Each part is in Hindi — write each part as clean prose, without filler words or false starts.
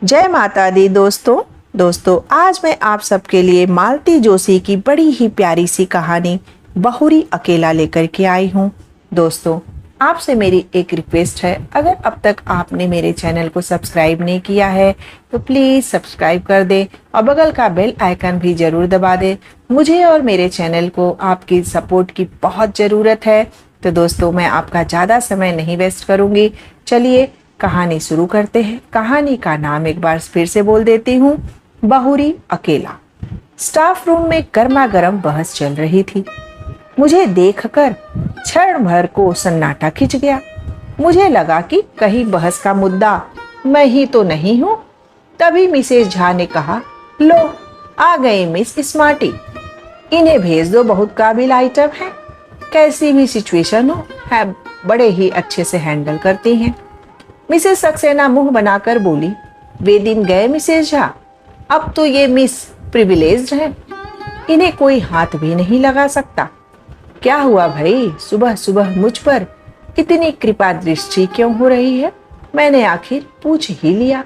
जय माता दी दोस्तों आज मैं आप सबके लिए मालती जोशी की बड़ी ही प्यारी सी कहानी बहुरी अकेला लेकर के आई हूँ। दोस्तों आपसे मेरी एक रिक्वेस्ट है, अगर अब तक आपने मेरे चैनल को सब्सक्राइब नहीं किया है तो प्लीज़ सब्सक्राइब कर दें और बगल का बेल आइकन भी ज़रूर दबा दें। मुझे और मेरे चैनल को आपकी सपोर्ट की बहुत ज़रूरत है। तो दोस्तों मैं आपका ज़्यादा समय नहीं वेस्ट करूँगी, चलिए कहानी शुरू करते हैं। कहानी का नाम एक बार फिर से बोल देती हूँ, बहुरी अकेला। स्टाफ रूम में गर्मा गर्म बहस चल रही थी। मुझे देखकर क्षण भर को सन्नाटा खिंच गया। मुझे लगा कि कहीं बहस का मुद्दा मैं ही तो नहीं हूँ। तभी मिसेज झा ने कहा, लो आ गई मिस स्मार्टी, इन्हें भेज दो, बहुत काबिल आइटम है, कैसी भी सिचुएशन हो है बड़े ही अच्छे से हैंडल करती हैं। मिसेस सक्सेना मुंह बनाकर बोली, वे दिन गए मिसेज झा, अब तो ये मिस प्रिविलेज्ड हैं, इन्हें कोई हाथ भी नहीं लगा सकता। क्या हुआ भाई, सुबह सुबह मुझ पर इतनी कृपा दृष्टि क्यों हो रही है? मैंने आखिर पूछ ही लिया।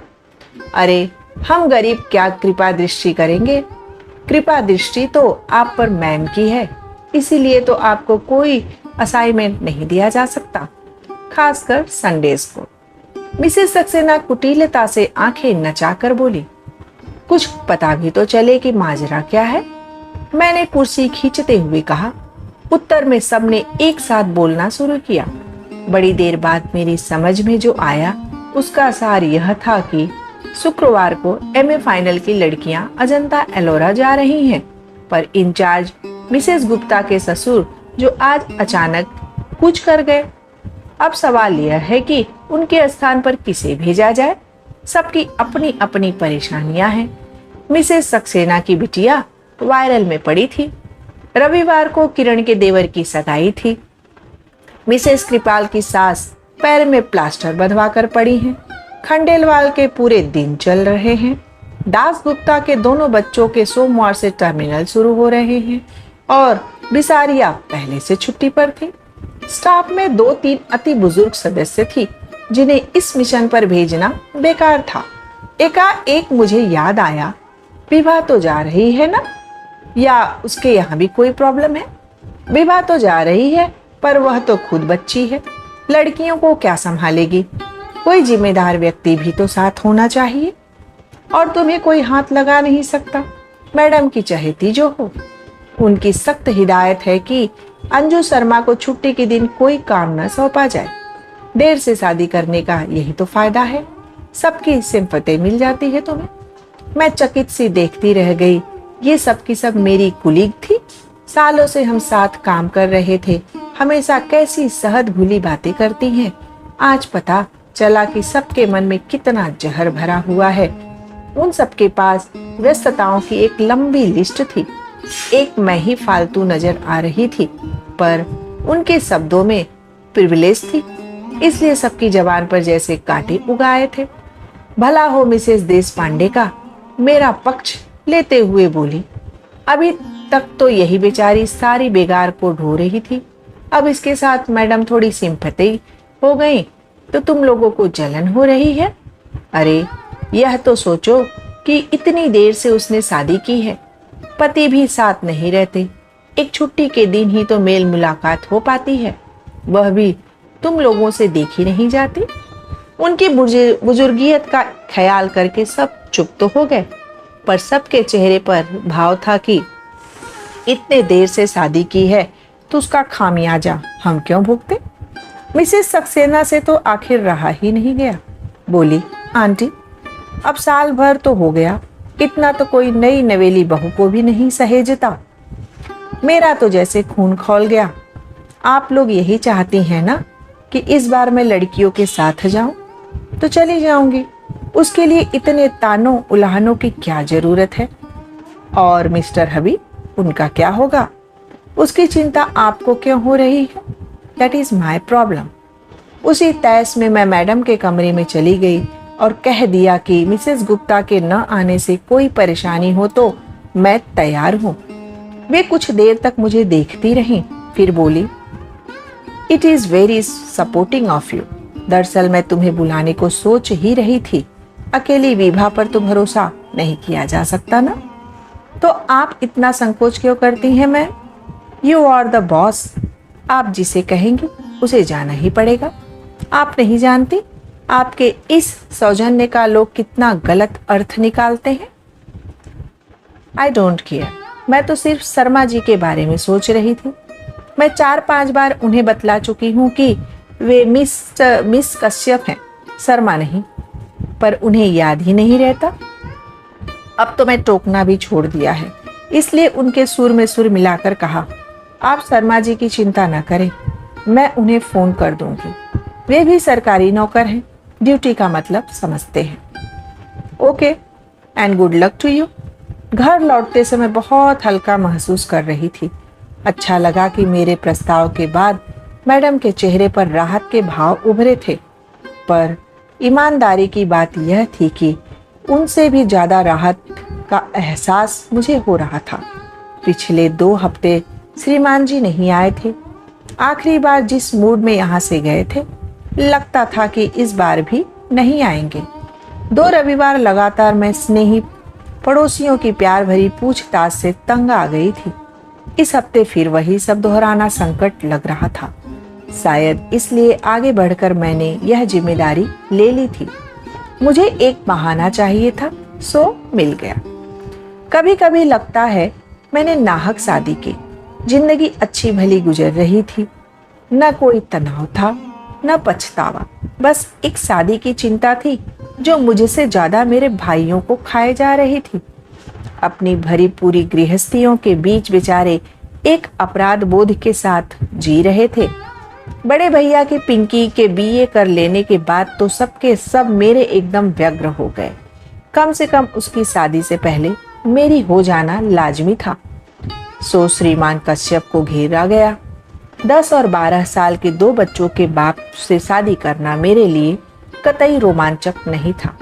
अरे हम गरीब क्या कृपा दृष्टि करेंगे, कृपा दृष्टि तो आप पर मैम की है, इसीलिए तो आपको कोई असाइनमेंट नहीं दिया जा सकता, खासकर संडेज को। मिसेस सक्सेना कुटिलता से आंखें नचाकर बोली, कुछ पता भी तो चले कि माजरा क्या है। मैंने कुर्सी खींचते हुए कहा। उत्तर में सबने एक साथ बोलना शुरू किया। बड़ी देर बाद मेरी समझ में जो आया उसका सार यह था कि शुक्रवार को एमए फाइनल की लड़कियां अजंता एलोरा जा रही हैं, पर इंचार्ज मिसेस गुप्ता के ससुर जो आज अचानक कूच कर गए। अब सवाल यह है कि उनके स्थान पर किसे भेजा जाए। सबकी अपनी अपनी परेशानियां हैं। मिसेस सक्सेना की बिटिया वायरल में पड़ी थी। रविवार को किरण के देवर की सगाई थी। मिसेस कृपाल की सास पैर में प्लास्टर बंधवा कर पड़ी हैं। खंडेलवाल के पूरे दिन चल रहे हैं। दास गुप्ता के दोनों बच्चों के सोमवार से टर्मिनल शुरू हो रहे हैं और बिसारिया पहले से छुट्टी पर थी। स्टाफ में 2-3 अति बुजुर्ग सदस्य थी जिन्हें इस मिशन पर भेजना बेकार था। एकाएक मुझे याद आया, विभा तो जा रही है ना, या उसके यहाँ भी कोई प्रॉब्लम है? विभा तो जा रही है पर वह तो खुद बच्ची है, लड़कियों को क्या संभालेगी? कोई जिम्मेदार व्यक्ति भी तो साथ होना चाहिए। और तुम्हें कोई हाथ लगा नहीं सकता। मैडम की चहेती जो हो, उनकी सख्त हिदायत है कि अंजू शर्मा को छुट्टी के दिन कोई काम न सौंपा जाए। देर से शादी करने का यही तो फायदा है, सबकी सिंपत्ति मिल जाती है तुम्हें। मैं चकित सी देखती रह गई। ये सब की सब मेरी कुलीग थी। सालों से हम साथ काम कर रहे थे। हमेशा कैसी सहज भूली बातें करती हैं। आज पता चला कि सबके मन में कितना जहर भरा हुआ है। उन सबके पास व्यस्तताओं की एक लंबी लिस्ट थी। एक मैं ही फालतू नजर आ रही थी, पर उनके शब्दों में प्रिविलेज थी, इसलिए सबकी जबान पर जैसे कांटे उगाए थे। भला हो मिसेस देश पांडे का मेरा पक्ष लेते हुए बोली, अभी तक तो यही बेचारी सारी बेगार को ढो रही थी, अब इसके साथ मैडम थोड़ी सिंपैथी हो गई तो तुम लोगों को जलन हो रही है। अरे यह तो सोचो कि इतनी देर से उसने शादी की है, पति भी साथ नहीं रहते, एक छुट्टी के दिन ही तो मेल मुलाकात हो पाती है, वह भी तुम लोगों से देखी नहीं जाती। उनकी बुजुर्गियत का ख्याल करके सब चुप तो हो गए, पर सबके चेहरे पर भाव था कि इतने देर से शादी की है तो उसका खामियाजा हम क्यों भुगते। मिसेस सक्सेना से तो आखिर रहा ही नहीं गया। बोली, आंटी अब साल भर तो हो गया, इतना तो कोई नई नवेली बहू को भी नहीं सहेजता। मेरा तो जैसे खून खौल गया। आप लोग यही चाहती हैं ना कि इस बार मैं लड़कियों के साथ जाऊं, तो चली जाऊंगी। उसके लिए इतने तानों उल्हानों की क्या जरूरत है? और मिस्टर हबी, उनका क्या होगा? उसकी चिंता आपको क्यों हो रही है? That is my problem. उसी तैस में मैं मैडम के कमरे में चली गई और कह दिया कि मिसेस गुप्ता के न आने से कोई परेशानी हो तो मैं तैयार हूँ। वे कुछ देर तक मुझे देखती रहीं, फिर बोली, it is very supporting of you. दरअसल मैं तुम्हें बुलाने को सोच ही रही थी। अकेली विभा पर तो भरोसा नहीं किया जा सकता ना। तो आप इतना संकोच क्यों करती हैं ma'am? You are the boss. आप जिसे कहेंगे उसे जाना ही पड़ेगा। आप नहीं जानती आपके इस सौजन्य का लोग कितना गलत अर्थ निकालते हैं। I don't care. मैं तो सिर्फ शर्मा जी के बारे में सोच रही थी। मैं 4-5 बार उन्हें बतला चुकी हूँ कि वे मिस कश्यप हैं, शर्मा नहीं, पर उन्हें याद ही नहीं रहता। अब तो मैं टोकना भी छोड़ दिया है, इसलिए उनके सुर में सुर मिलाकर कहा, आप शर्मा जी की चिंता न करें, मैं उन्हें फोन कर दूंगी। वे भी सरकारी नौकर हैं, ड्यूटी का मतलब समझते हैं। Okay and good luck to you. घर लौटते समय बहुत हल्का महसूस कर रही थी। अच्छा लगा कि मेरे प्रस्ताव के बाद मैडम के चेहरे पर राहत के भाव उभरे थे, पर ईमानदारी की बात यह थी कि उनसे भी ज्यादा राहत का एहसास मुझे हो रहा था। पिछले 2 हफ्ते श्रीमान जी नहीं आए थे। आखिरी बार जिस मूड में यहाँ से गए थे, लगता था कि इस बार भी नहीं आएंगे। 2 रविवार लगातार मैं स्नेही पड़ोसियों की प्यार भरी पूछताछ से तंग आ गई थी। इस हफ्ते फिर वही सब दोहराना संकट लग रहा था। शायद इसलिए आगे बढ़कर मैंने यह जिम्मेदारी ले ली थी। मुझे एक बहाना चाहिए था, सो मिल गया। कभी कभी लगता है मैंने नाहक शादी की। जिंदगी अच्छी भली गुजर रही थी, न कोई तनाव था न पछतावा। बस एक शादी की चिंता थी जो मुझसे ज्यादा मेरे भाइयों को खाए जा रही थी। अपनी भरी पूरी गृहस्थियों के बीच बेचारे एक अपराध बोध के साथ जी रहे थे। बड़े भैया की पिंकी के बीए कर लेने के बाद तो सबके सब मेरे एकदम व्यग्र हो गए। कम से कम उसकी शादी से पहले मेरी हो जाना लाजमी था। सो श्रीमान कश्यप को घेरा गया। 10 और 12 साल के 2 बच्चों के बाप से शादी करना मेरे लिए कतई रोमांचक नहीं था,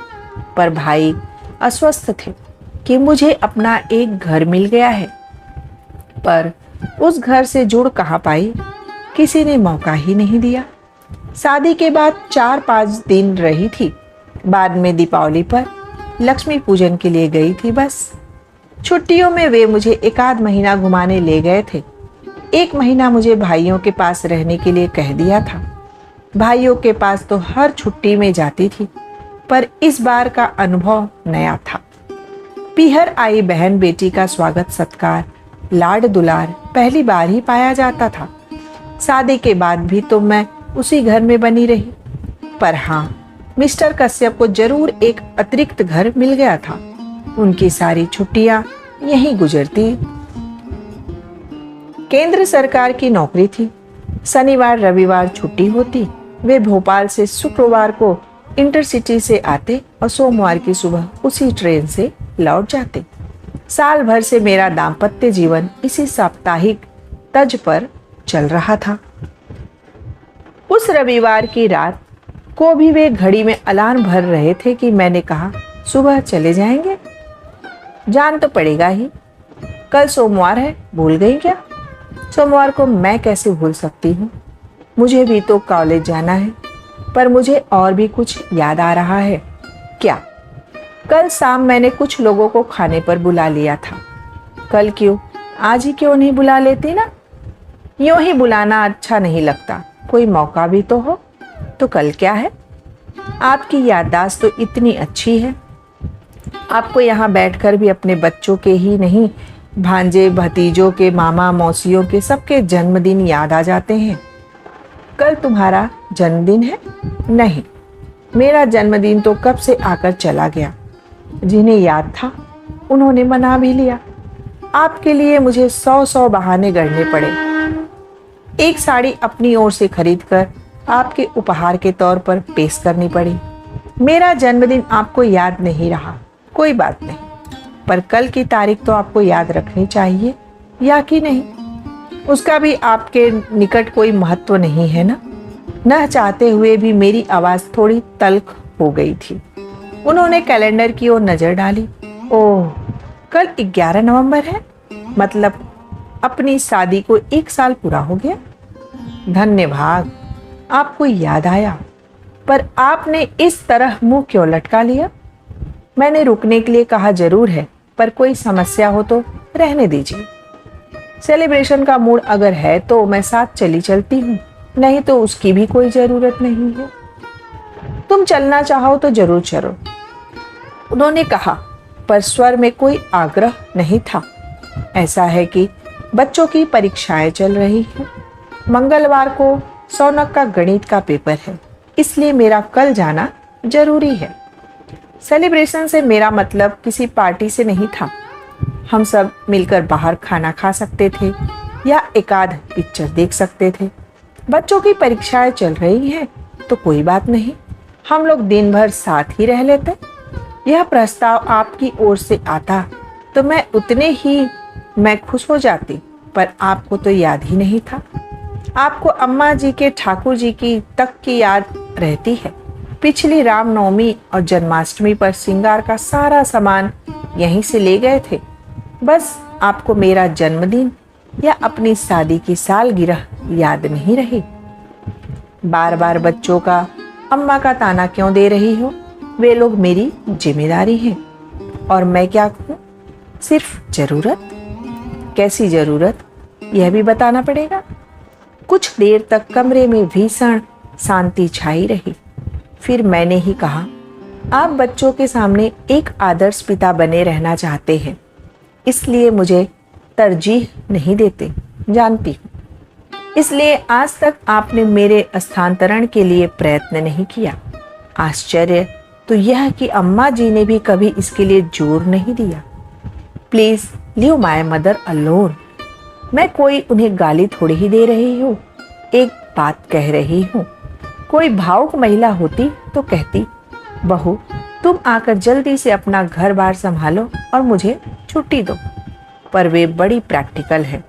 पर भाई अस्वस्थ थे कि मुझे अपना एक घर मिल गया है, पर उस घर से जुड़ कहाँ पाई, किसी ने मौका ही नहीं दिया। शादी के बाद 4-5 दिन रही थी। बाद में दीपावली पर लक्ष्मी पूजन के लिए गई थी बस। छुट्टियों में वे मुझे 1 महीना घुमाने ले गए थे। 1 महीना मुझे भाइयों के पास रहने के लिए कह दिया था। भाइयों के पास तो हर छुट्टी में जाती थी, पर इस बार का अनुभव नया था। पीहर आई बहन बेटी का स्वागत सत्कार, लाड दुलार पहली बार ही पाया जाता था। शादी के बाद भी तो मैं उसी घर में बनी रही, पर हाँ, मिस्टर कश्यप को जरूर एक अतिरिक्त घर मिल गया था। उनकी सारी छुट्टियां यहीं गुजरती। केंद्र सरकार की नौकरी थी। शनिवार रविवार छुट्टी होती। वे भोपाल से शुक्रवार को इंटरसिटी से आते और सोमवार की सुबह उसी ट्रेन से लौट जाते। साल भर से मेरा दाम्पत्य जीवन इसी साप्ताहिक तर्ज पर चल रहा था। उस रविवार की रात को भी वे घड़ी में अलार्म भर रहे थे कि मैंने कहा, सुबह चले जाएंगे, जान तो पड़ेगा ही। कल सोमवार है, भूल गई क्या? सोमवार को मैं कैसे भूल सकती हूँ? मुझे भी तो कॉलेज जाना है। पर मुझे और भी कुछ याद आ रहा है। क्या? कल शाम मैंने कुछ लोगों को खाने पर बुला लिया था। कल क्यों, आज ही क्यों नहीं बुला लेती ना? यूं ही बुलाना अच्छा नहीं लगता, कोई मौका भी तो हो। तो कल क्या है? आपकी याददाश्त तो इतनी अच्छी है, आपको यहाँ बैठकर भी अपने बच्चों के ही नहीं, भांजे भतीजों के, मामा मौसियों के सबके जन्मदिन याद आ जाते हैं। कल तुम्हारा जन्मदिन है? नहीं, मेरा जन्मदिन तो कब से आकर चला गया। जिन्हें याद था उन्होंने मना भी लिया। आपके लिए मुझे 100 बहाने गढ़ने पड़े। एक साड़ी अपनी ओर से खरीदकर आपके उपहार के तौर पर पेश करनी पड़ी। मेरा जन्मदिन आपको याद नहीं रहा, कोई बात नहीं, पर कल की तारीख तो आपको याद रखनी चाहिए, या कि नहीं? उसका भी आपके निकट कोई महत्व नहीं है ना? न चाहते हुए भी मेरी आवाज थोड़ी तल्ख हो गई थी। उन्होंने कैलेंडर की ओर नजर डाली। ओह, कल 11 नवंबर है, मतलब अपनी शादी को 1 साल पूरा हो गया। धन्यवाद, आपको याद आया, पर आपने इस तरह मुंह क्यों लटका लिया? मैंने रुकने के लिए कहा जरूर है, पर कोई समस्या हो तो रहने दीजिए। सेलिब्रेशन का मूड अगर है तो मैं साथ चलती हूँ, नहीं तो उसकी भी कोई जरूरत नहीं है। तुम चलना चाहो तो जरूर चलो, उन्होंने कहा, पर स्वर में कोई आग्रह नहीं था। ऐसा है कि बच्चों की परीक्षाएं चल रही हैं। मंगलवार को सौनक का गणित का पेपर है, इसलिए मेरा कल जाना जरूरी है। सेलिब्रेशन से मेरा मतलब किसी पार्टी से नहीं था। हम सब मिलकर बाहर खाना खा सकते थे या एकाध पिक्चर देख सकते थे। बच्चों की परीक्षाएं चल रही हैं तो कोई बात नहीं, हम लोग दिन भर साथ ही रह लेते। यह प्रस्ताव आपकी ओर से आता तो मैं खुश हो जाती, पर आपको तो याद ही नहीं था। आपको अम्मा जी के ठाकुर जी की तक की याद रहती है। पिछली रामनवमी और जन्माष्टमी पर श्रृंगार का सारा सामान यहीं से ले गए थे। बस आपको मेरा जन्मदिन या अपनी शादी की सालगिरह याद नहीं रही। बार बार बच्चों का अम्मा का ताना क्यों दे रही हो? वे लोग मेरी जिम्मेदारी हैं। और मैं क्या कहूँ? सिर्फ जरूरत। कैसी जरूरत, यह भी बताना पड़ेगा। कुछ देर तक कमरे में भीषण शांति छाई रही। फिर मैंने ही कहा, आप बच्चों के सामने एक आदर्श पिता बने रहना चाहते हैं, इसलिए मुझे तरजीह नहीं देते, जानती हूँ। इसलिए आज तक आपने मेरे स्थानांतरण के लिए प्रयत्न नहीं किया। आश्चर्य तो यह कि अम्मा जी ने भी कभी इसके लिए जोर नहीं दिया। Please leave my mother alone. मैं कोई उन्हें गाली थोड़ी ही दे रही हूँ, एक बात कह रही हूँ। कोई भावुक महिला होती तो कहती, बहू तुम आकर जल्दी से अपना घर बार संभालो और मुझे छुट्टी दो। पर वे बड़ी प्रैक्टिकल है,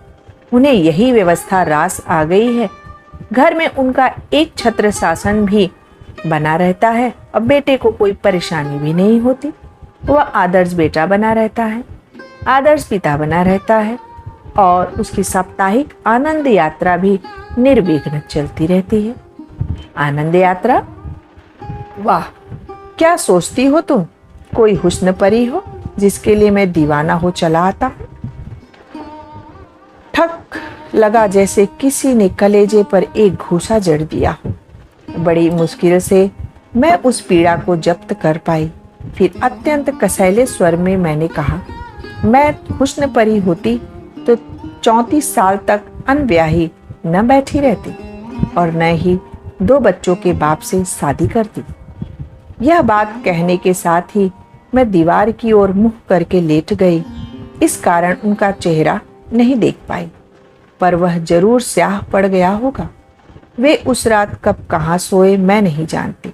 उन्हें यही व्यवस्था रास आ गई है। घर में उनका एक छत्र शासन भी बना रहता है और बेटे को कोई परेशानी भी नहीं होती। वह आदर्श बेटा बना रहता है, आदर्श पिता बना रहता है और उसकी साप्ताहिक आनंद यात्रा भी निर्विघ्न चलती रहती है। आनंद यात्रा? वाह, क्या सोचती हो तुम? कोई हुस्न परी हो जिसके लिए मैं दीवाना हो चला आता? ठक लगा जैसे किसी ने कलेजे पर एक घूसा जड़ दिया हो। बड़ी मुश्किल से मैं उस पीड़ा को जब्त कर पाई। फिर अत्यंत कसैले स्वर में मैंने कहा, मैं हुस्न परी होती तो 34 साल तक अनब्याही न बैठी रहती और न ही 2 बच्चों के बाप से शादी करती। यह बात कहने के साथ ही मैं दीवार की ओर मुंह करके लेट गई। इस कारण उनका चेहरा नहीं देख पाई, पर वह जरूर स्याह पड़ गया होगा। वे उस रात कब कहाँ सोए मैं नहीं जानती।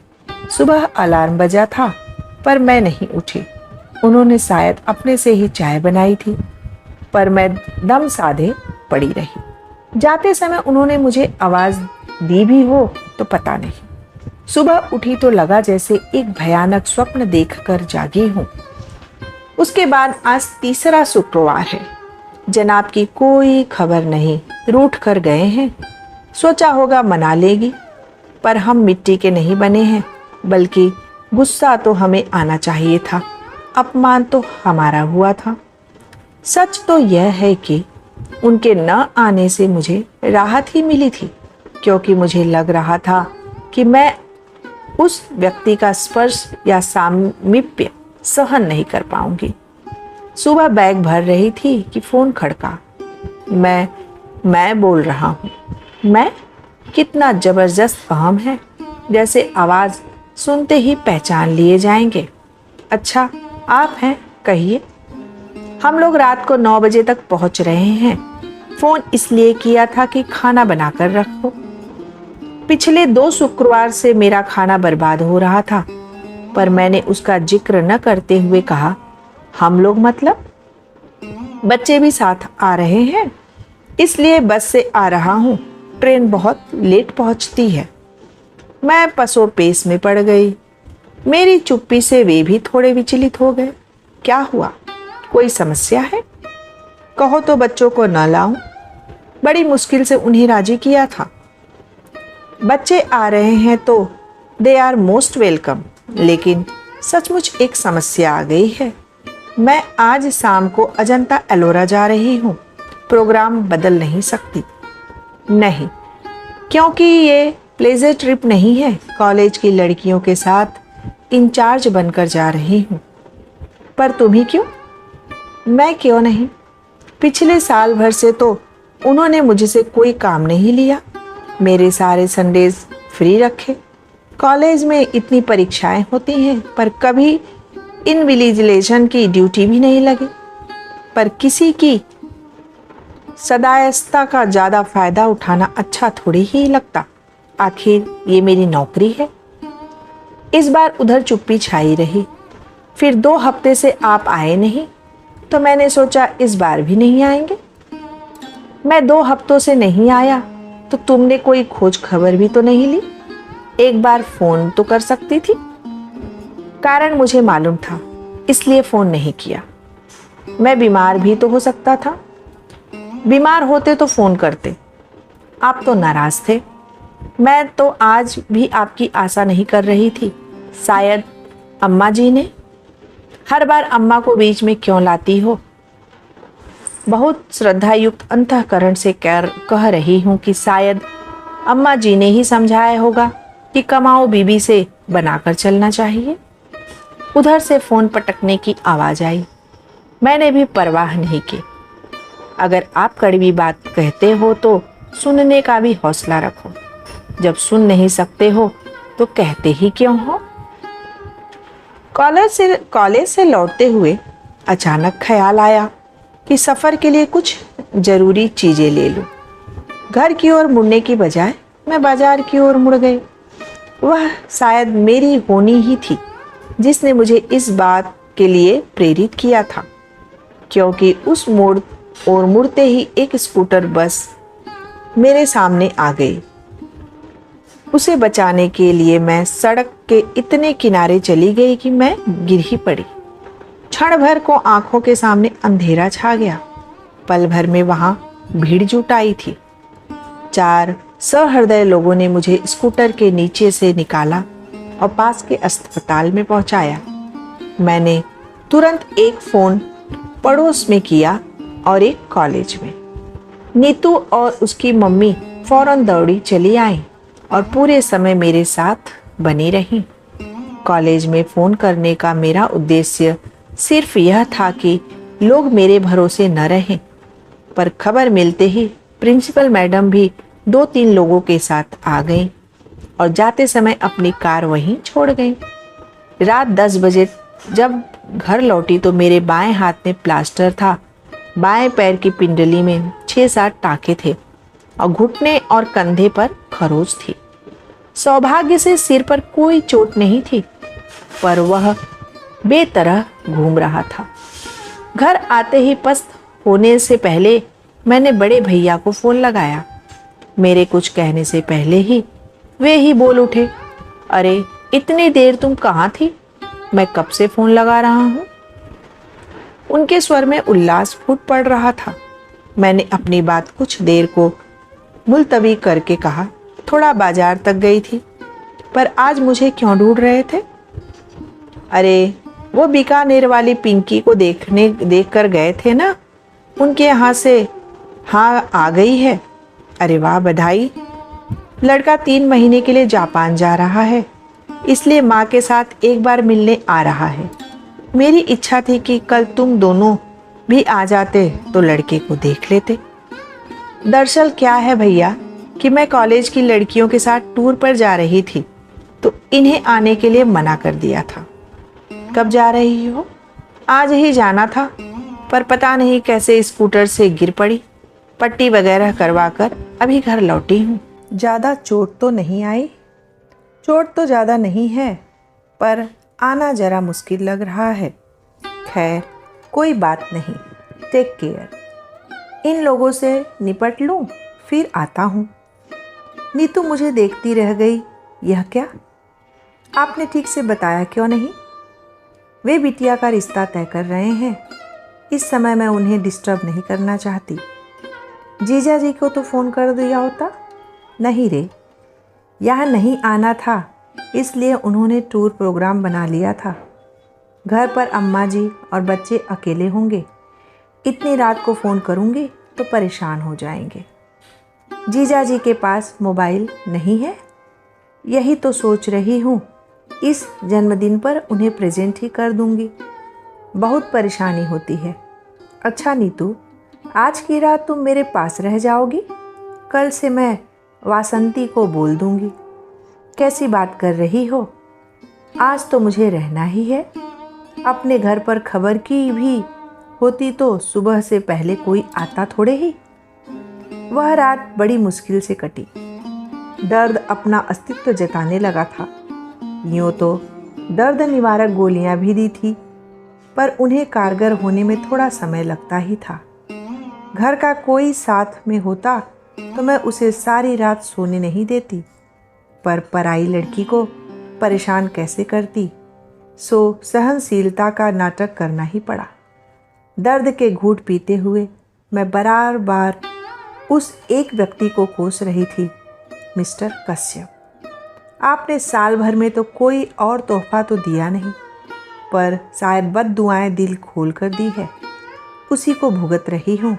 सुबह अलार्म बजा था, पर मैं नहीं उठी। उन्होंने शायद अपने से ही चाय बनाई थी, पर मैं दम साधे पड़ी रही। जाते समय उन्होंने मुझे आवाज दी भी हो तो पता नहीं। सुबह उठी तो लगा जैसे एक भयानक स्वप्न देखकर जागी हूं। उसके बाद आज तीसरा शुक्रवार है। जनाब की कोई खबर नहीं, रूठ कर गए हैं। सोचा होगा मना लेगी, पर हम मिट्टी के नहीं बने हैं, बल्कि गुस्सा तो हमें आना चाहिए था। अपमान तो हमारा हुआ था। सच तो यह है कि उनके न आने से मुझे राहत ही मिली थी, क्योंकि मुझे लग रहा था कि मैं उस व्यक्ति का स्पर्श या सामीप्य सहन नहीं कर पाऊंगी। सुबह बैग भर रही थी कि फोन खड़का। मैं बोल रहा हूँ। मैं? कितना जबरदस्त अहम है, जैसे आवाज सुनते ही पहचान लिए जाएंगे। अच्छा, आप हैं, कहिए। हम लोग रात को 9 बजे तक पहुंच रहे हैं। फोन इसलिए किया था कि खाना बनाकर रखो। पिछले 2 शुक्रवार से मेरा खाना बर्बाद हो रहा था, पर मैंने उसका जिक्र न करते हुए कहा, हम लोग मतलब? बच्चे भी साथ आ रहे हैं, इसलिए बस से आ रहा हूँ। ट्रेन बहुत लेट पहुंचती है। मैं पसोपेश में पड़ गई। मेरी चुप्पी से वे भी थोड़े विचलित हो गए। क्या हुआ? कोई समस्या है? कहो तो बच्चों को न लाऊं। बड़ी मुश्किल से उन्हें राजी किया था। बच्चे आ रहे हैं तो दे आर मोस्ट वेलकम, लेकिन सचमुच एक समस्या आ गई है। मैं आज शाम को अजंता एलोरा जा रही हूँ। प्रोग्राम बदल नहीं सकती। नहीं, क्योंकि ये प्लेजर ट्रिप नहीं है। कॉलेज की लड़कियों के साथ इंचार्ज बनकर जा रही हूँ। पर तुम ही क्यों? मैं क्यों नहीं? पिछले साल भर से तो उन्होंने मुझसे कोई काम नहीं लिया। मेरे सारे संडेज फ्री रखे। कॉलेज में इतनी परीक्षाएं होती हैं, पर कभी इनविजिलेशन की ड्यूटी भी नहीं लगी। पर किसी की सदायस्ता का ज़्यादा फायदा उठाना अच्छा थोड़ी ही लगता। आखिर ये मेरी नौकरी है। इस बार उधर चुप्पी छाई रही। फिर 2 हफ्ते से आप आए नहीं, तो मैंने सोचा इस बार भी नहीं आएंगे। मैं 2 हफ्तों से नहीं आया तो तुमने कोई खोज खबर भी तो नहीं ली। एक बार फोन तो कर सकती थी। कारण मुझे मालूम था, इसलिए फोन नहीं किया। मैं बीमार भी तो हो सकता था। बीमार होते तो फोन करते। आप तो नाराज थे। मैं तो आज भी आपकी आशा नहीं कर रही थी। शायद अम्मा जी ने। हर बार अम्मा को बीच में क्यों लाती हो? बहुत श्रद्धायुक्त अंतःकरण से कह रही हूँ कि शायद अम्मा जी ने ही समझाया होगा कि कमाओ बीबी से बनाकर चलना चाहिए। उधर से फोन पटकने की आवाज आई। मैंने भी परवाह नहीं की। अगर आप कड़वी बात कहते हो तो सुनने का भी हौसला रखो। जब सुन नहीं सकते हो तो कहते ही क्यों हो? कॉलेज से लौटते हुए अचानक ख्याल आया कि सफ़र के लिए कुछ ज़रूरी चीज़ें ले लूं। घर की ओर मुड़ने की बजाय मैं बाजार की ओर मुड़ गई। वह शायद मेरी होनी ही थी जिसने मुझे इस बात के लिए प्रेरित किया था, क्योंकि उस मोड़ और मुड़ते ही एक स्कूटर बस मेरे सामने आ गई। उसे बचाने के लिए मैं सड़क के इतने किनारे चली गई कि मैं गिर ही पड़ी। क्षण भर को आंखों के सामने अंधेरा छा गया। पल भर में वहां भीड़ जुट आई थी। 4 सहृदय लोगों ने मुझे स्कूटर के नीचे से निकाला और पास के अस्पताल में पहुंचाया। मैंने तुरंत एक फोन पड़ोस में किया और एक कॉलेज में। नीतू और उसकी मम्मी फौरन दौड़ी चली आई और पूरे समय मेरे साथ बनी रहीं। कॉलेज में फ़ोन करने का मेरा उद्देश्य सिर्फ यह था कि लोग मेरे भरोसे न रहें, पर खबर मिलते ही प्रिंसिपल मैडम भी 2-3 लोगों के साथ आ गईं और जाते समय अपनी कार वहीं छोड़ गईं। रात 10 बजे जब घर लौटी तो मेरे बाएं हाथ में प्लास्टर था। बाएं पैर की पिंडली में 6-7 टाँके थे और घुटने और कंधे पर खरोच थी। सौभाग्य से सिर पर कोई चोट नहीं थी, पर वह बेतरह घूम रहा था। घर आते ही पस्त होने से पहले मैंने बड़े भैया को फोन लगाया। मेरे कुछ कहने से पहले ही वे ही बोल उठे, अरे इतनी देर तुम कहाँ थी? मैं कब से फोन लगा रहा हूँ। उनके स्वर में उल्लास फूट पड़ रहा था। मैंने अपनी बात कुछ देर को मुलतवी करके कहा, थोड़ा बाजार तक गई थी। पर आज मुझे क्यों ढूंढ रहे थे? अरे वो बीकानेर वाली पिंकी को देख कर गए थे ना, उनके यहाँ से हाँ आ गई है। अरे वाह, बधाई। लड़का 3 महीने के लिए जापान जा रहा है, इसलिए माँ के साथ एक बार मिलने आ रहा है। मेरी इच्छा थी कि कल तुम दोनों भी आ जाते तो लड़के को देख लेते। दरअसल क्या है भैया कि मैं कॉलेज की लड़कियों के साथ टूर पर जा रही थी, तो इन्हें आने के लिए मना कर दिया था। कब जा रही हो? आज ही जाना था, पर पता नहीं कैसे स्कूटर से गिर पड़ी। पट्टी वगैरह करवा कर अभी घर लौटी हूँ। ज़्यादा चोट तो नहीं आई? चोट तो ज़्यादा नहीं है, पर आना ज़रा मुश्किल लग रहा है। खैर कोई बात नहीं, टेक केयर। इन लोगों से निपट लूँ, फिर आता हूँ। नीतू मुझे देखती रह गई। यह क्या? आपने ठीक से बताया क्यों नहीं? वे बिटिया का रिश्ता तय कर रहे हैं। इस समय मैं उन्हें डिस्टर्ब नहीं करना चाहती। जीजा जी को तो फ़ोन कर दिया होता। नहीं रे, यहाँ नहीं आना था, इसलिए उन्होंने टूर प्रोग्राम बना लिया था। घर पर अम्मा जी और बच्चे अकेले होंगे। इतनी रात को फ़ोन करूँगी तो परेशान हो जाएंगे। जीजा जी के पास मोबाइल नहीं है। यही तो सोच रही हूँ, इस जन्मदिन पर उन्हें प्रेजेंट ही कर दूँगी। बहुत परेशानी होती है। अच्छा नीतू, आज की रात तुम मेरे पास रह जाओगी? कल से मैं वासंती को बोल दूँगी। कैसी बात कर रही हो? आज तो मुझे रहना ही है। अपने घर पर खबर की भी होती तो सुबह से पहले कोई आता थोड़े ही। वह रात बड़ी मुश्किल से कटी। दर्द अपना अस्तित्व जताने लगा था। यूँ तो दर्द निवारक गोलियां भी दी थी, पर उन्हें कारगर होने में थोड़ा समय लगता ही था। घर का कोई साथ में होता तो मैं उसे सारी रात सोने नहीं देती, पर पराई लड़की को परेशान कैसे करती, सो सहनशीलता का नाटक करना ही पड़ा। दर्द के घूंट पीते हुए मैं बार बार उस एक व्यक्ति को कोस रही थी, मिस्टर कश्यप। आपने साल भर में तो कोई और तोहफा तो दिया नहीं, पर शायद बद्दुआएं दिल खोल कर दी है, उसी को भुगत रही हूँ।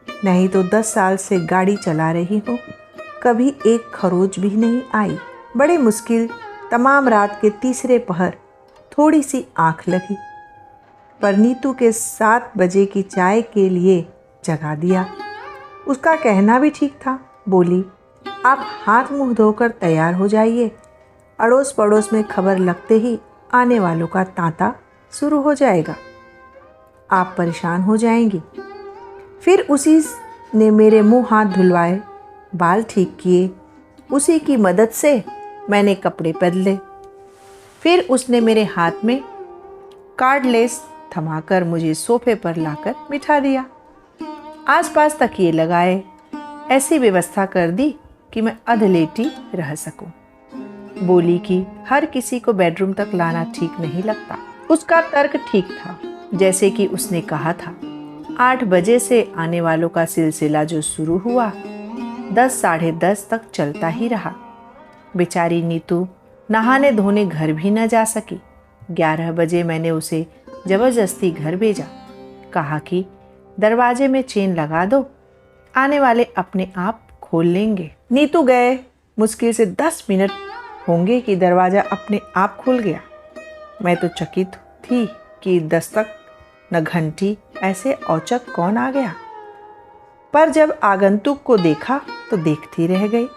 नहीं तो 10 साल से गाड़ी चला रही हूँ, कभी एक खरोच भी नहीं आई। बड़े मुश्किल तमाम रात के तीसरे पहर थोड़ी सी आँख लगी, पर नीतू के 7 बजे की चाय के लिए जगा दिया। उसका कहना भी ठीक था। बोली, आप हाथ मुंह धोकर तैयार हो जाइए। अड़ोस पड़ोस में खबर लगते ही आने वालों का तांता शुरू हो जाएगा। आप परेशान हो जाएंगी। फिर उसी ने मेरे मुंह हाथ धुलवाए, बाल ठीक किए। उसी की मदद से मैंने कपड़े बदले। फिर उसने मेरे हाथ में कार्डलेस थमाकर मुझे सोफे पर लाकर बिठा दिया। आसपास तकिए लगाए, ऐसी व्यवस्था कर दी कि मैं अधलेटी रह सकूं। बोली कि हर किसी को बेडरूम तक लाना ठीक नहीं लगता। उसका तर्क ठीक था, जैसे कि उसने कहा था। 8 बजे से आने वालों का सिलसिला जो शुरू हुआ 10 साढ़े 10 तक चलता ही रहा। बेचारी नीतू नहाने धोने घर भी न जा सकी। 11 बजे मैंने उसे जबरदस्ती घर भेजा। कहा कि दरवाजे में चेन लगा दो, आने वाले अपने आप खोल लेंगे। नीतू गए मुश्किल से 10 मिनट होंगे कि दरवाज़ा अपने आप खुल गया। मैं तो चकित थी कि दस्तक न घंटी, ऐसे औचक कौन आ गया। पर जब आगंतुक को देखा तो देखती रह गई।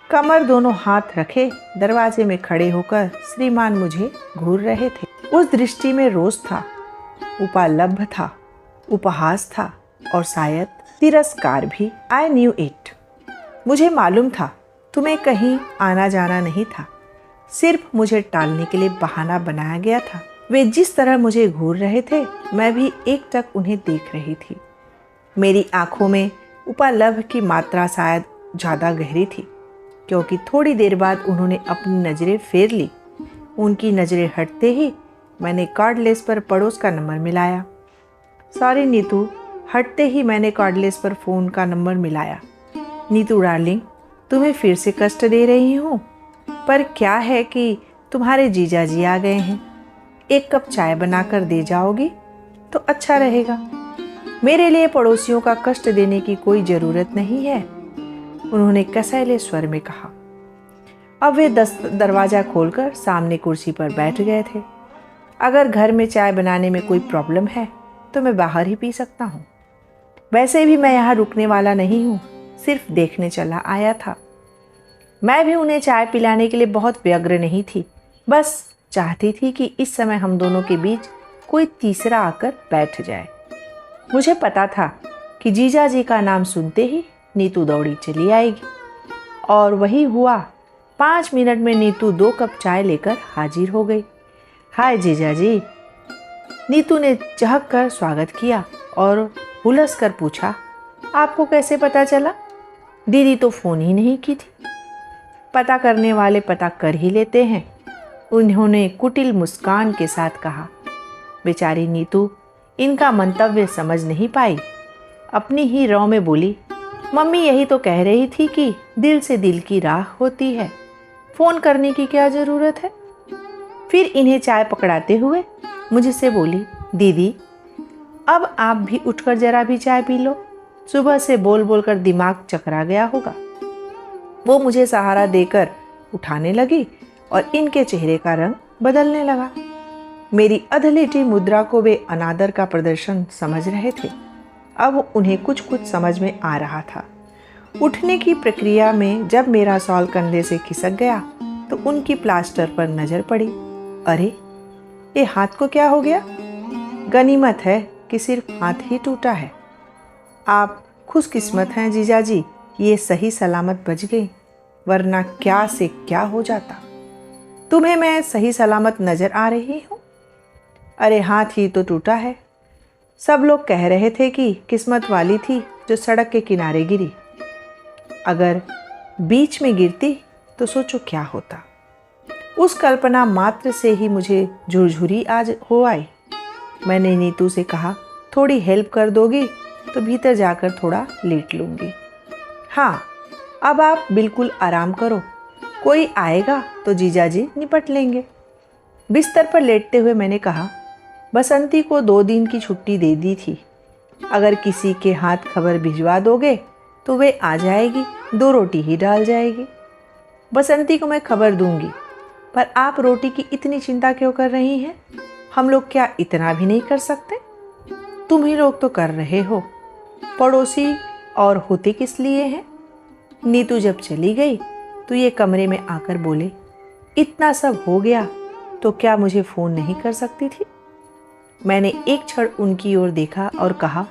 कमर दोनों हाथ रखे दरवाजे में खड़े होकर श्रीमान मुझे घूर रहे थे। उस दृष्टि में रोष था, उपालंभ था, उपहास था और शायद तिरस्कार भी। I knew it. मुझे मालूम था तुम्हें कहीं आना जाना नहीं था, सिर्फ मुझे टालने के लिए बहाना बनाया गया था। वे जिस तरह मुझे घूर रहे थे, मैं भी एकटक उन्हें देख रही थी। मेरी आंखों में उपालंभ की मात्रा शायद ज़्यादा गहरी थी, क्योंकि थोड़ी देर बाद उन्होंने अपनी नज़रें फेर ली। उनकी नज़रें हटते ही मैंने कार्डलेस पर पड़ोस का नंबर मिलाया। सॉरी नीतू, हटते ही मैंने कार्डलेस पर फ़ोन का नंबर मिलाया। नीतू डार्लिंग, तुम्हें फिर से कष्ट दे रही हूँ, पर क्या है कि तुम्हारे जीजा जी आ गए हैं। एक कप चाय बनाकर दे जाओगी तो अच्छा रहेगा। मेरे लिए पड़ोसियों का कष्ट देने की कोई ज़रूरत नहीं है, उन्होंने कसैले स्वर में कहा। अब वे दरवाज़ा खोलकर सामने कुर्सी पर बैठ गए थे। अगर घर में चाय बनाने में कोई प्रॉब्लम है तो मैं बाहर ही पी सकता हूँ। वैसे भी मैं यहाँ रुकने वाला नहीं हूँ, सिर्फ देखने चला आया था। मैं भी उन्हें चाय पिलाने के लिए बहुत व्यग्र नहीं थी, बस चाहती थी कि इस समय हम दोनों के बीच कोई तीसरा आकर बैठ जाए। मुझे पता था कि जीजा जी का नाम सुनते ही नीतू दौड़ी चली आएगी, और वही हुआ। 5 मिनट में नीतू 2 कप चाय लेकर हाजिर हो गई। हाय जीजा जी, नीतू ने चहक कर स्वागत किया और हुलस कर पूछा, आपको कैसे पता चला? दीदी तो फ़ोन ही नहीं की थी। पता करने वाले पता कर ही लेते हैं, उन्होंने कुटिल मुस्कान के साथ कहा। बेचारी नीतू इनका मंतव्य समझ नहीं पाई। अपनी ही रौ में बोली, मम्मी यही तो कह रही थी कि दिल से दिल की राह होती है, फ़ोन करने की क्या ज़रूरत है। फिर इन्हें चाय पकड़ाते हुए मुझसे बोली, दीदी अब आप भी उठकर जरा भी चाय पी लो, सुबह से बोल बोल कर दिमाग चकरा गया होगा। वो मुझे सहारा देकर उठाने लगी और इनके चेहरे का रंग बदलने लगा। मेरी अधलेटी मुद्रा को वे अनादर का प्रदर्शन समझ रहे थे। अब उन्हें कुछ कुछ समझ में आ रहा था। उठने की प्रक्रिया में जब मेरा शॉल कंधे से खिसक गया तो उनकी प्लास्टर पर नजर पड़ी। अरे ये हाथ को क्या हो गया? गनीमत है कि सिर्फ हाथ ही टूटा है। आप खुशकिस्मत हैं जीजाजी, ये सही सलामत बच गई, वरना क्या से क्या हो जाता। तुम्हें मैं सही सलामत नजर आ रही हूँ? अरे हाथ ही तो टूटा है। सब लोग कह रहे थे कि किस्मत वाली थी जो सड़क के किनारे गिरी। अगर बीच में गिरती तो सोचो क्या होता। उस कल्पना मात्र से ही मुझे झुरझुरी आज हो आई। मैंने नीतू से कहा, थोड़ी हेल्प कर दोगी तो भीतर जाकर थोड़ा लेट लूँगी। हाँ, अब आप बिल्कुल आराम करो, कोई आएगा तो जीजाजी निपट लेंगे। बिस्तर पर लेटते हुए मैंने कहा, बसंती को 2 दिन की छुट्टी दे दी थी। अगर किसी के हाथ खबर भिजवा दोगे तो वे आ जाएगी, 2 रोटी ही डाल जाएगी। बसंती को मैं खबर दूंगी, पर आप रोटी की इतनी चिंता क्यों कर रही हैं? हम लोग क्या इतना भी नहीं कर सकते? तुम ही लोग तो कर रहे हो, पड़ोसी और होते किस लिए हैं? नीतू जब चली गई तो ये कमरे में आकर बोले, इतना सब हो गया तो क्या मुझे फ़ोन नहीं कर सकती थी? मैंने एक क्षण उनकी ओर देखा और कहा,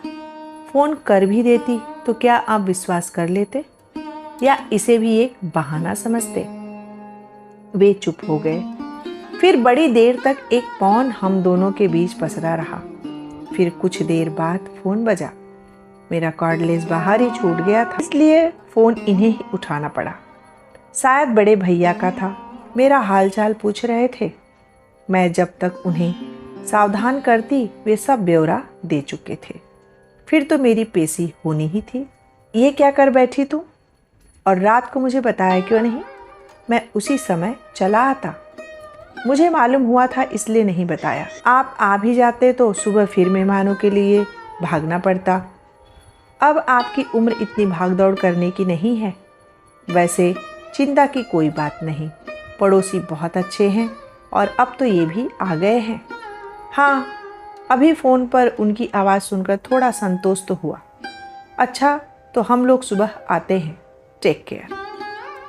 फ़ोन कर भी देती तो क्या आप विश्वास कर लेते या इसे भी एक बहाना समझते? वे चुप हो गए। फिर बड़ी देर तक एक मौन हम दोनों के बीच पसरा रहा। फिर कुछ देर बाद फ़ोन बजा। मेरा कॉर्डलेस बाहर ही छूट गया था, इसलिए फ़ोन इन्हें ही उठाना पड़ा। शायद बड़े भैया का था। मेरा हालचाल पूछ रहे थे। मैं जब तक उन्हें सावधान करती वे सब ब्यौरा दे चुके थे। फिर तो मेरी पेशी होनी ही थी। ये क्या कर बैठी तू? और रात को मुझे बताया क्यों नहीं? मैं उसी समय चला आता। मुझे मालूम हुआ था इसलिए नहीं बताया। आप आ भी जाते तो सुबह फिर मेहमानों के लिए भागना पड़ता। अब आपकी उम्र इतनी भागदौड़ करने की नहीं है। वैसे चिंता की कोई बात नहीं, पड़ोसी बहुत अच्छे हैं और अब तो ये भी आ गए हैं। हाँ, अभी फ़ोन पर उनकी आवाज़ सुनकर थोड़ा संतोष तो हुआ। अच्छा, तो हम लोग सुबह आते हैं, टेक केयर।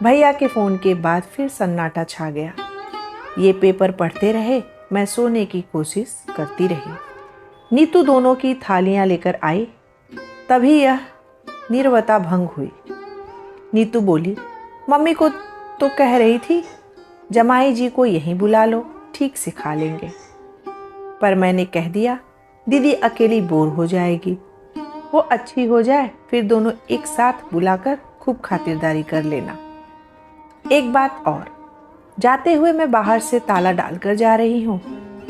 भैया के फ़ोन के बाद फिर सन्नाटा छा गया। ये पेपर पढ़ते रहे, मैं सोने की कोशिश करती रही। नीतू दोनों की थालियाँ लेकर आई, तभी यह नीरवता भंग हुई। नीतू बोली, मम्मी को तो कह रही थी जमाई जी को यहीं बुला लो, ठीक से खा लेंगे। पर मैंने कह दिया दीदी अकेली बोर हो जाएगी, वो अच्छी हो जाए फिर दोनों एक साथ बुलाकर खूब खातिरदारी कर लेना। एक बात और, जाते हुए मैं बाहर से ताला डालकर जा रही हूँ,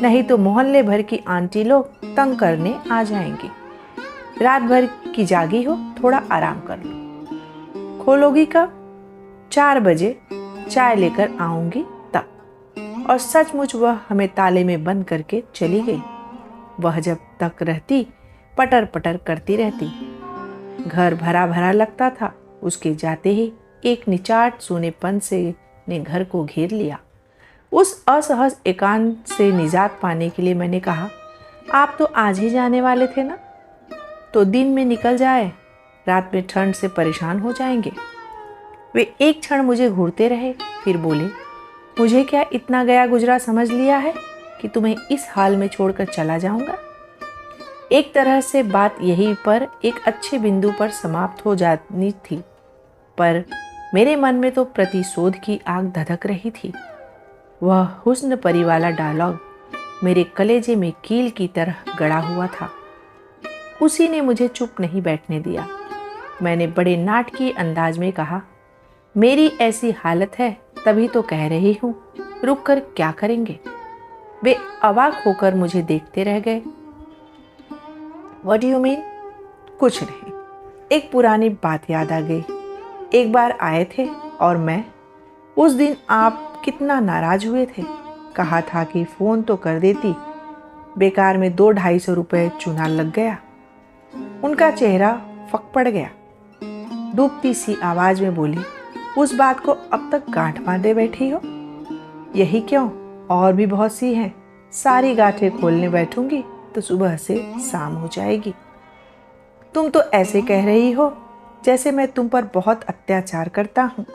नहीं तो मोहल्ले भर की आंटी लोग तंग करने आ जाएंगी। रात भर की जागी हो, थोड़ा आराम कर लो। खोलोगी कब? 4 बजे चाय लेकर आऊंगी तब। और सचमुच वह हमें ताले में बंद करके चली गई। वह जब तक रहती पटर पटर करती रहती। घर भरा भरा लगता था। उसके जाते ही एक निचाट सूनेपन से ने घर को घेर लिया। उस असहज एकांत से निजात पाने के लिए मैंने कहा, आप तो आज ही जाने वाले थे ना, तो दिन में निकल जाए, रात में ठंड से परेशान हो जाएंगे। वे एक क्षण मुझे घूरते रहे, फिर बोले, मुझे क्या इतना गया गुजरा समझ लिया है कि तुम्हें इस हाल में छोड़कर चला जाऊंगा? एक तरह से बात यहीं पर एक अच्छे बिंदु पर समाप्त हो जानी थी, पर मेरे मन में तो प्रतिशोध की आग धधक रही थी। वह हुस्न परी वाला डायलॉग मेरे कलेजे में कील की तरह गड़ा हुआ था। उसी ने मुझे चुप नहीं बैठने दिया। मैंने बड़े नाटकीय अंदाज में कहा, मेरी ऐसी हालत है तभी तो कह रही हूँ, रुक कर क्या करेंगे? वे अवाक होकर मुझे देखते रह गए। What do you mean? कुछ नहीं। एक पुरानी बात याद आ गई। एक बार आए थे और मैं, उस दिन आप कितना नाराज हुए थे। कहा था कि फ़ोन तो कर देती, बेकार में 200-250 रुपये चूना लग गया। उनका चेहरा फक पड़ गया। डूबती सी आवाज़ में बोली, उस बात को अब तक गांठ बांधे बैठी हो? यही क्यों, और भी बहुत सी हैं। सारी गांठें खोलने बैठूंगी तो सुबह से शाम हो जाएगी। तुम तो ऐसे कह रही हो जैसे मैं तुम पर बहुत अत्याचार करता हूँ।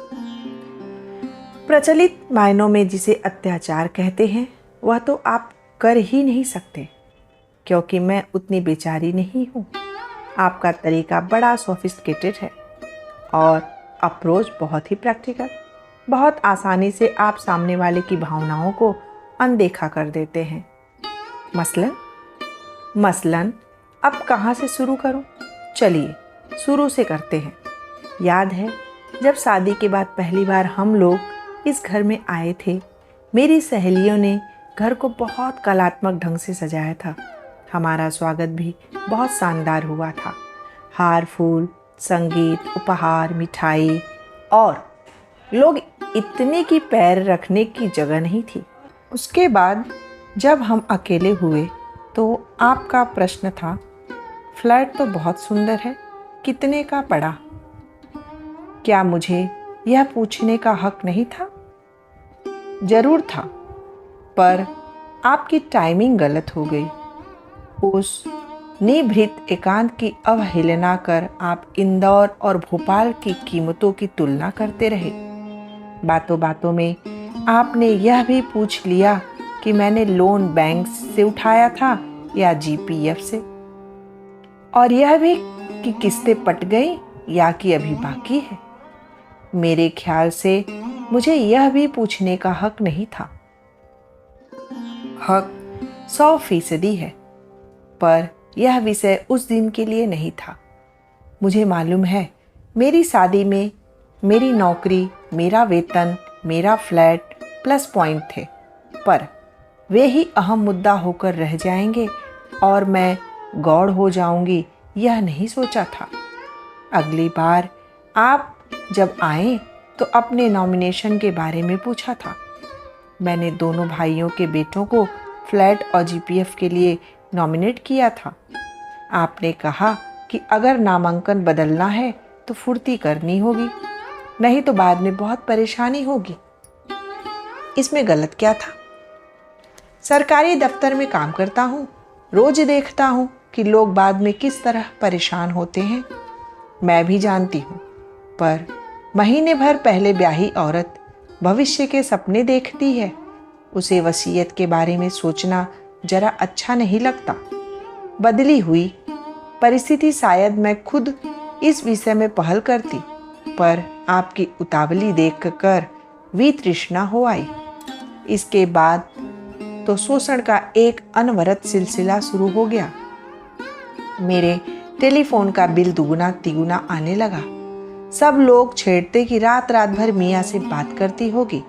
प्रचलित मायनों में जिसे अत्याचार कहते हैं वह तो आप कर ही नहीं सकते, क्योंकि मैं उतनी बेचारी नहीं हूँ। आपका तरीका बड़ा सोफिस्टिकेटेड है और अप्रोच बहुत ही प्रैक्टिकल। बहुत आसानी से आप सामने वाले की भावनाओं को अनदेखा कर देते हैं। मसलन अब कहाँ से शुरू करूँ? चलिए शुरू से करते हैं। याद है जब शादी के बाद पहली बार हम लोग इस घर में आए थे, मेरी सहेलियों ने घर को बहुत कलात्मक ढंग से सजाया था। हमारा स्वागत भी बहुत शानदार हुआ था। हार फूल, संगीत, उपहार, मिठाई, और लोग इतने की पैर रखने की जगह नहीं थी। उसके बाद जब हम अकेले हुए तो आपका प्रश्न था, फ्लैट तो बहुत सुंदर है, कितने का पड़ा? क्या मुझे यह पूछने का हक नहीं था? जरूर था, पर आपकी टाइमिंग गलत हो गई। उस निभृत एकांत की अवहेलना कर आप इंदौर और भोपाल की कीमतों की तुलना करते रहे। बातों बातों में आपने यह भी पूछ लिया कि मैंने लोन बैंक से उठाया था या जीपीएफ से, और यह भी कि किस्तें पट गई या कि अभी बाकी है। मेरे ख्याल से मुझे यह भी पूछने का हक नहीं था। हक 100% है, पर यह विषय उस दिन के लिए नहीं था। मुझे मालूम है मेरी शादी में मेरी नौकरी, मेरा वेतन, मेरा फ्लैट प्लस पॉइंट थे, पर वे ही अहम मुद्दा होकर रह जाएंगे और मैं गौड़ हो जाऊंगी, यह नहीं सोचा था। अगली बार आप जब आए तो अपने नॉमिनेशन के बारे में पूछा था। मैंने दोनों भाइयों के बेटों को फ्लैट और जीपीएफ के लिए नॉमिनेट किया था। आपने कहा कि अगर नामांकन बदलना है तो फुर्ती करनी होगी, नहीं तो बाद में बहुत परेशानी होगी। इसमें गलत क्या था? सरकारी दफ्तर में काम करता हूँ, रोज देखता हूँ कि लोग बाद में किस तरह परेशान होते हैं। मैं भी जानती हूँ, पर महीने भर पहले ब्याही औरत भविष्य के सपने देखती है। उसे वसीयत के बारे में सोचना जरा अच्छा नहीं लगता। बदली हुई परिस्थिति शायद मैं खुद इस विषय में पहल करती, पर आपकी उतावली देखकर वितृष्णा हो आई। इसके बाद तो शोषण का एक अनवरत सिलसिला शुरू हो गया। मेरे टेलीफोन का बिल दुगुना तिगुना आने लगा। सब लोग छेड़ते कि रात रात भर मियाँ से बात करती होगी।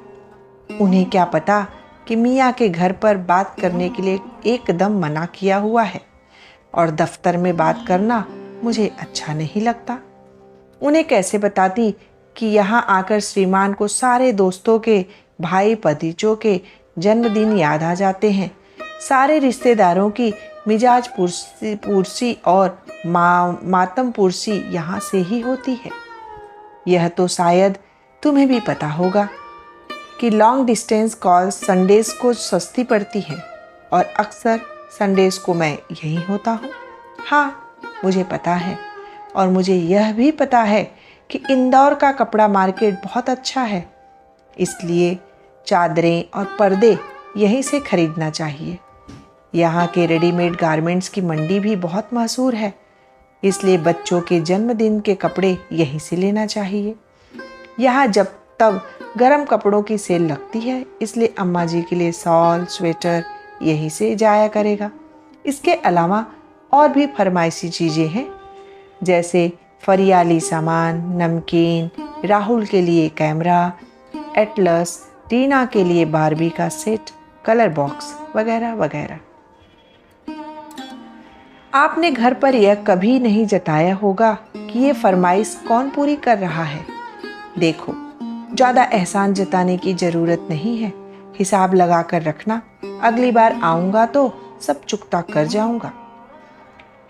उन्हें क्या पता कि मियाँ के घर पर बात करने के लिए एकदम मना किया हुआ है, और दफ्तर में बात करना मुझे अच्छा नहीं लगता। उन्हें कैसे बताती कि यहाँ आकर श्रीमान को सारे दोस्तों के, भाई भतीजों के जन्मदिन याद आ जाते हैं। सारे रिश्तेदारों की मिजाज पुरसी और मातम पुरसी यहाँ से ही होती है। यह तो शायद तुम्हें भी पता होगा कि लॉन्ग डिस्टेंस कॉल्स संडेज को सस्ती पड़ती है, और अक्सर संडेज को मैं यहीं होता हूँ। हाँ, मुझे पता है, और मुझे यह भी पता है कि इंदौर का कपड़ा मार्केट बहुत अच्छा है, इसलिए चादरें और पर्दे यहीं से खरीदना चाहिए। यहाँ के रेडीमेड गारमेंट्स की मंडी भी बहुत मशहूर है, इसलिए बच्चों के जन्मदिन के कपड़े यहीं से लेना चाहिए। यहाँ जब तब गर्म कपड़ों की सेल लगती है, इसलिए अम्मा जी के लिए शॉल, स्वेटर यहीं से जाया करेगा। इसके अलावा और भी फरमाइशी चीज़ें हैं, जैसे फरियाली सामान, नमकीन, राहुल के लिए कैमरा, एटलस, टीना के लिए बारबी का सेट, कलर बॉक्स वगैरह वगैरह। आपने घर पर यह कभी नहीं जताया होगा कि ये फरमाइश कौन पूरी कर रहा है। देखो, ज़्यादा एहसान जताने की ज़रूरत नहीं है। हिसाब लगा कर रखना, अगली बार आऊँगा तो सब चुकता कर जाऊँगा।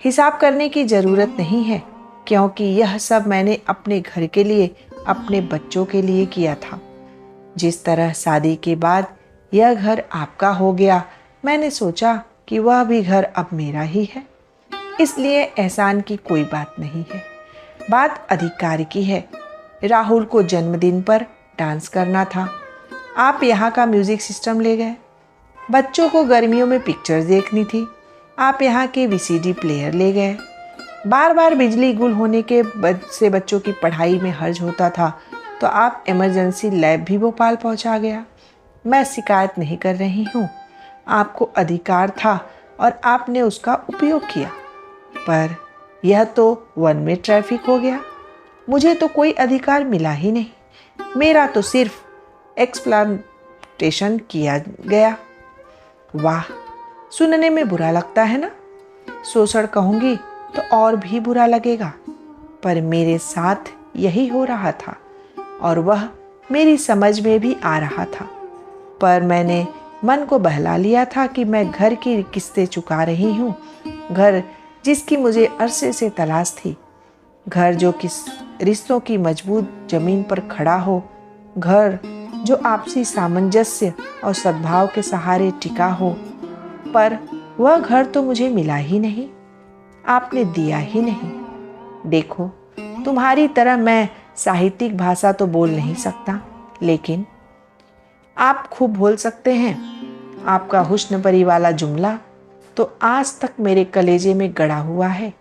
हिसाब करने की ज़रूरत नहीं है, क्योंकि यह सब मैंने अपने घर के लिए, अपने बच्चों के लिए किया था। जिस तरह शादी के बाद यह घर आपका हो गया, मैंने सोचा कि वह भी घर अब मेरा ही है। इसलिए एहसान की कोई बात नहीं है, बात अधिकार की है। राहुल को जन्मदिन पर डांस करना था, आप यहाँ का म्यूजिक सिस्टम ले गए। बच्चों को गर्मियों में पिक्चर्स देखनी थी, आप यहाँ के वीसीडी प्लेयर ले गए। बार बार बिजली गुल होने के से बच्चों की पढ़ाई में हर्ज होता था, तो आप इमरजेंसी लैब भी भोपाल पहुँचा गया। मैं शिकायत नहीं कर रही हूँ, आपको अधिकार था और आपने उसका उपयोग किया, पर यह तो वन वे ट्रैफिक हो गया। मुझे तो कोई अधिकार मिला ही नहीं, मेरा तो सिर्फ एक्सप्लॉइटेशन किया गया। वाह, सुनने में बुरा लगता है ना? शोषण कहूँगी तो और भी बुरा लगेगा, पर मेरे साथ यही हो रहा था और वह मेरी समझ में भी आ रहा था। पर मैंने मन को बहला लिया था कि मैं घर की किस्तें चुका रही हूँ, घर जिसकी मुझे अरसे से तलाश थी, घर जो किस रिश्तों की मजबूत जमीन पर खड़ा हो, घर जो आपसी सामंजस्य और सद्भाव के सहारे टिका हो। पर वह घर तो मुझे मिला ही नहीं, आपने दिया ही नहीं। देखो, तुम्हारी तरह मैं साहित्यिक भाषा तो बोल नहीं सकता, लेकिन आप खूब बोल सकते हैं। आपका हुस्न परी वाला जुमला तो आज तक मेरे कलेजे में गड़ा हुआ है।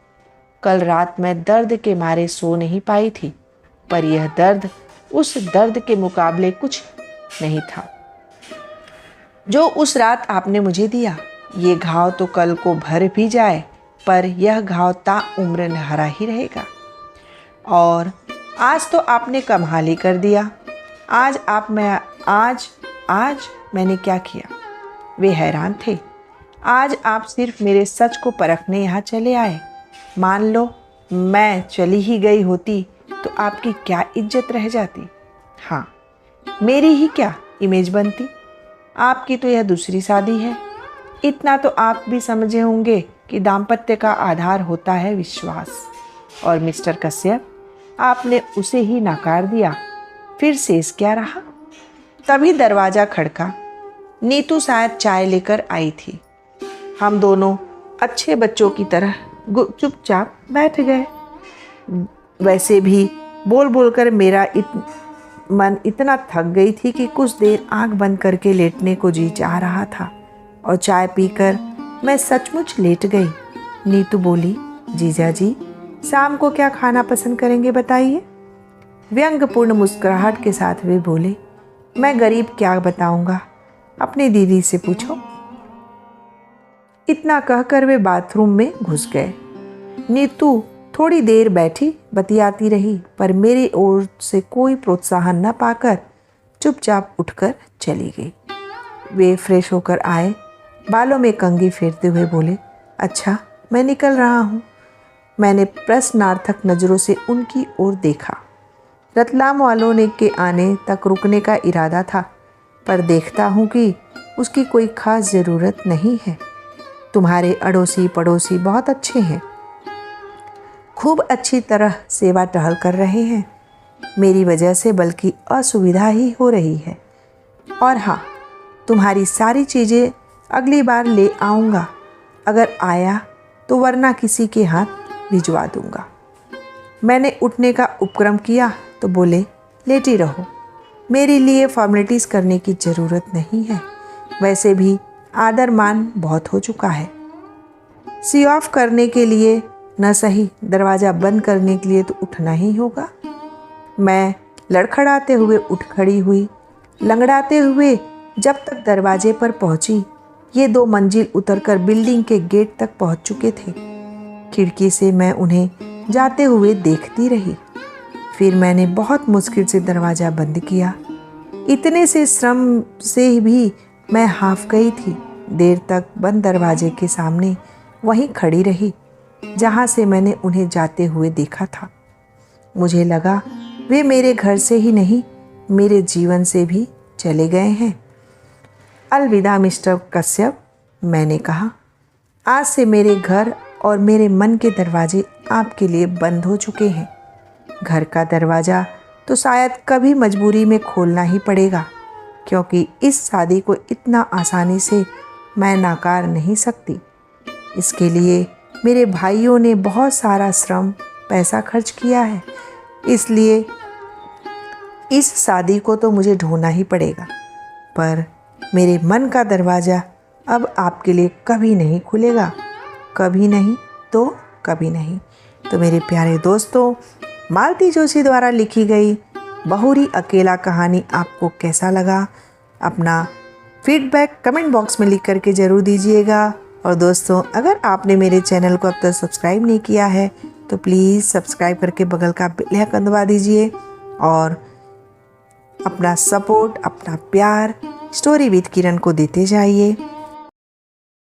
कल रात मैं दर्द के मारे सो नहीं पाई थी, पर यह दर्द उस दर्द के मुकाबले कुछ नहीं था जो उस रात आपने मुझे दिया। ये घाव तो कल को भर भी जाए, पर यह घाव ताउम्र हरा ही रहेगा। और आज तो आपने कमाल ही कर दिया। आज मैंने क्या किया? वे हैरान थे। आज आप सिर्फ मेरे सच को परखने यहाँ चले आए। मान लो मैं चली ही गई होती तो आपकी क्या इज्जत रह जाती? हाँ, मेरी ही क्या इमेज बनती? आपकी तो यह दूसरी शादी है। इतना तो आप भी समझे होंगे कि दाम्पत्य का आधार होता है विश्वास। और मिस्टर कश्यप, आपने उसे ही नकार दिया, फिर शेष क्या रहा? तभी दरवाज़ा खड़का। नीतू शायद चाय लेकर आई थी। हम दोनों अच्छे बच्चों की तरह चुपचाप बैठ गए। वैसे भी बोल बोलकर मेरा मन इतना थक गई थी कि कुछ देर आंख बंद करके लेटने को जी चाह रहा था, और चाय पीकर मैं सचमुच लेट गई। नीतू बोली, जीजा जी शाम को क्या खाना पसंद करेंगे बताइए। व्यंग्यपूर्ण मुस्कुराहट के साथ वे बोले, मैं गरीब क्या बताऊंगा, अपनी दीदी से पूछो। इतना कहकर वे बाथरूम में घुस गए। नीतू थोड़ी देर बैठी बतियाती रही, पर मेरी ओर से कोई प्रोत्साहन न पाकर चुपचाप उठकर चली गई। वे फ्रेश होकर आए, बालों में कंघी फेरते हुए बोले, अच्छा मैं निकल रहा हूँ। मैंने प्रश्नार्थक नज़रों से उनकी ओर देखा। रतलाम वालों ने के आने तक रुकने का इरादा था, पर देखता हूँ कि उसकी कोई खास ज़रूरत नहीं है। तुम्हारे अड़ोसी पड़ोसी बहुत अच्छे हैं, खूब अच्छी तरह सेवा टहल कर रहे हैं। मेरी वजह से बल्कि असुविधा ही हो रही है। और हाँ, तुम्हारी सारी चीज़ें अगली बार ले आऊँगा, अगर आया तो, वरना किसी के हाथ भिजवा दूँगा। मैंने उठने का उपक्रम किया तो बोले, लेटी रहो, मेरे लिए फॉर्मेलिटीज़ करने की ज़रूरत नहीं है। वैसे भी आदर मान बहुत हो चुका है। सी ऑफ करने के लिए न सही, दरवाज़ा बंद करने के लिए तो उठना ही होगा। मैं लड़खड़ाते हुए उठ खड़ी हुई। लंगड़ाते हुए जब तक दरवाजे पर पहुंची, ये 2 मंजिल उतरकर बिल्डिंग के गेट तक पहुंच चुके थे। खिड़की से मैं उन्हें जाते हुए देखती रही। फिर मैंने बहुत मुश्किल से दरवाज़ा बंद किया। इतने से श्रम से भी मैं हाफ गई थी। देर तक बंद दरवाजे के सामने वहीं खड़ी रही जहाँ से मैंने उन्हें जाते हुए देखा था। मुझे लगा वे मेरे घर से ही नहीं, मेरे जीवन से भी चले गए हैं। अलविदा मिस्टर कश्यप, मैंने कहा। आज से मेरे घर और मेरे मन के दरवाजे आपके लिए बंद हो चुके हैं। घर का दरवाज़ा तो शायद कभी मजबूरी में खोलना ही पड़ेगा, क्योंकि इस शादी को इतना आसानी से मैं नकार नहीं सकती। इसके लिए मेरे भाइयों ने बहुत सारा श्रम पैसा खर्च किया है, इसलिए इस शादी को तो मुझे ढूंढना ही पड़ेगा। पर मेरे मन का दरवाज़ा अब आपके लिए कभी नहीं खुलेगा, कभी नहीं तो कभी नहीं। तो मेरे प्यारे दोस्तों, मालती जोशी द्वारा लिखी गई बहुरी अकेला कहानी आपको कैसा लगा? अपना फीडबैक कमेंट बॉक्स में लिख करके ज़रूर दीजिएगा। और दोस्तों, अगर आपने मेरे चैनल को अब तक सब्सक्राइब नहीं किया है तो प्लीज़ सब्सक्राइब करके बगल का बेल आइकन दबा दीजिए और अपना सपोर्ट, अपना प्यार स्टोरी विद किरण को देते जाइए।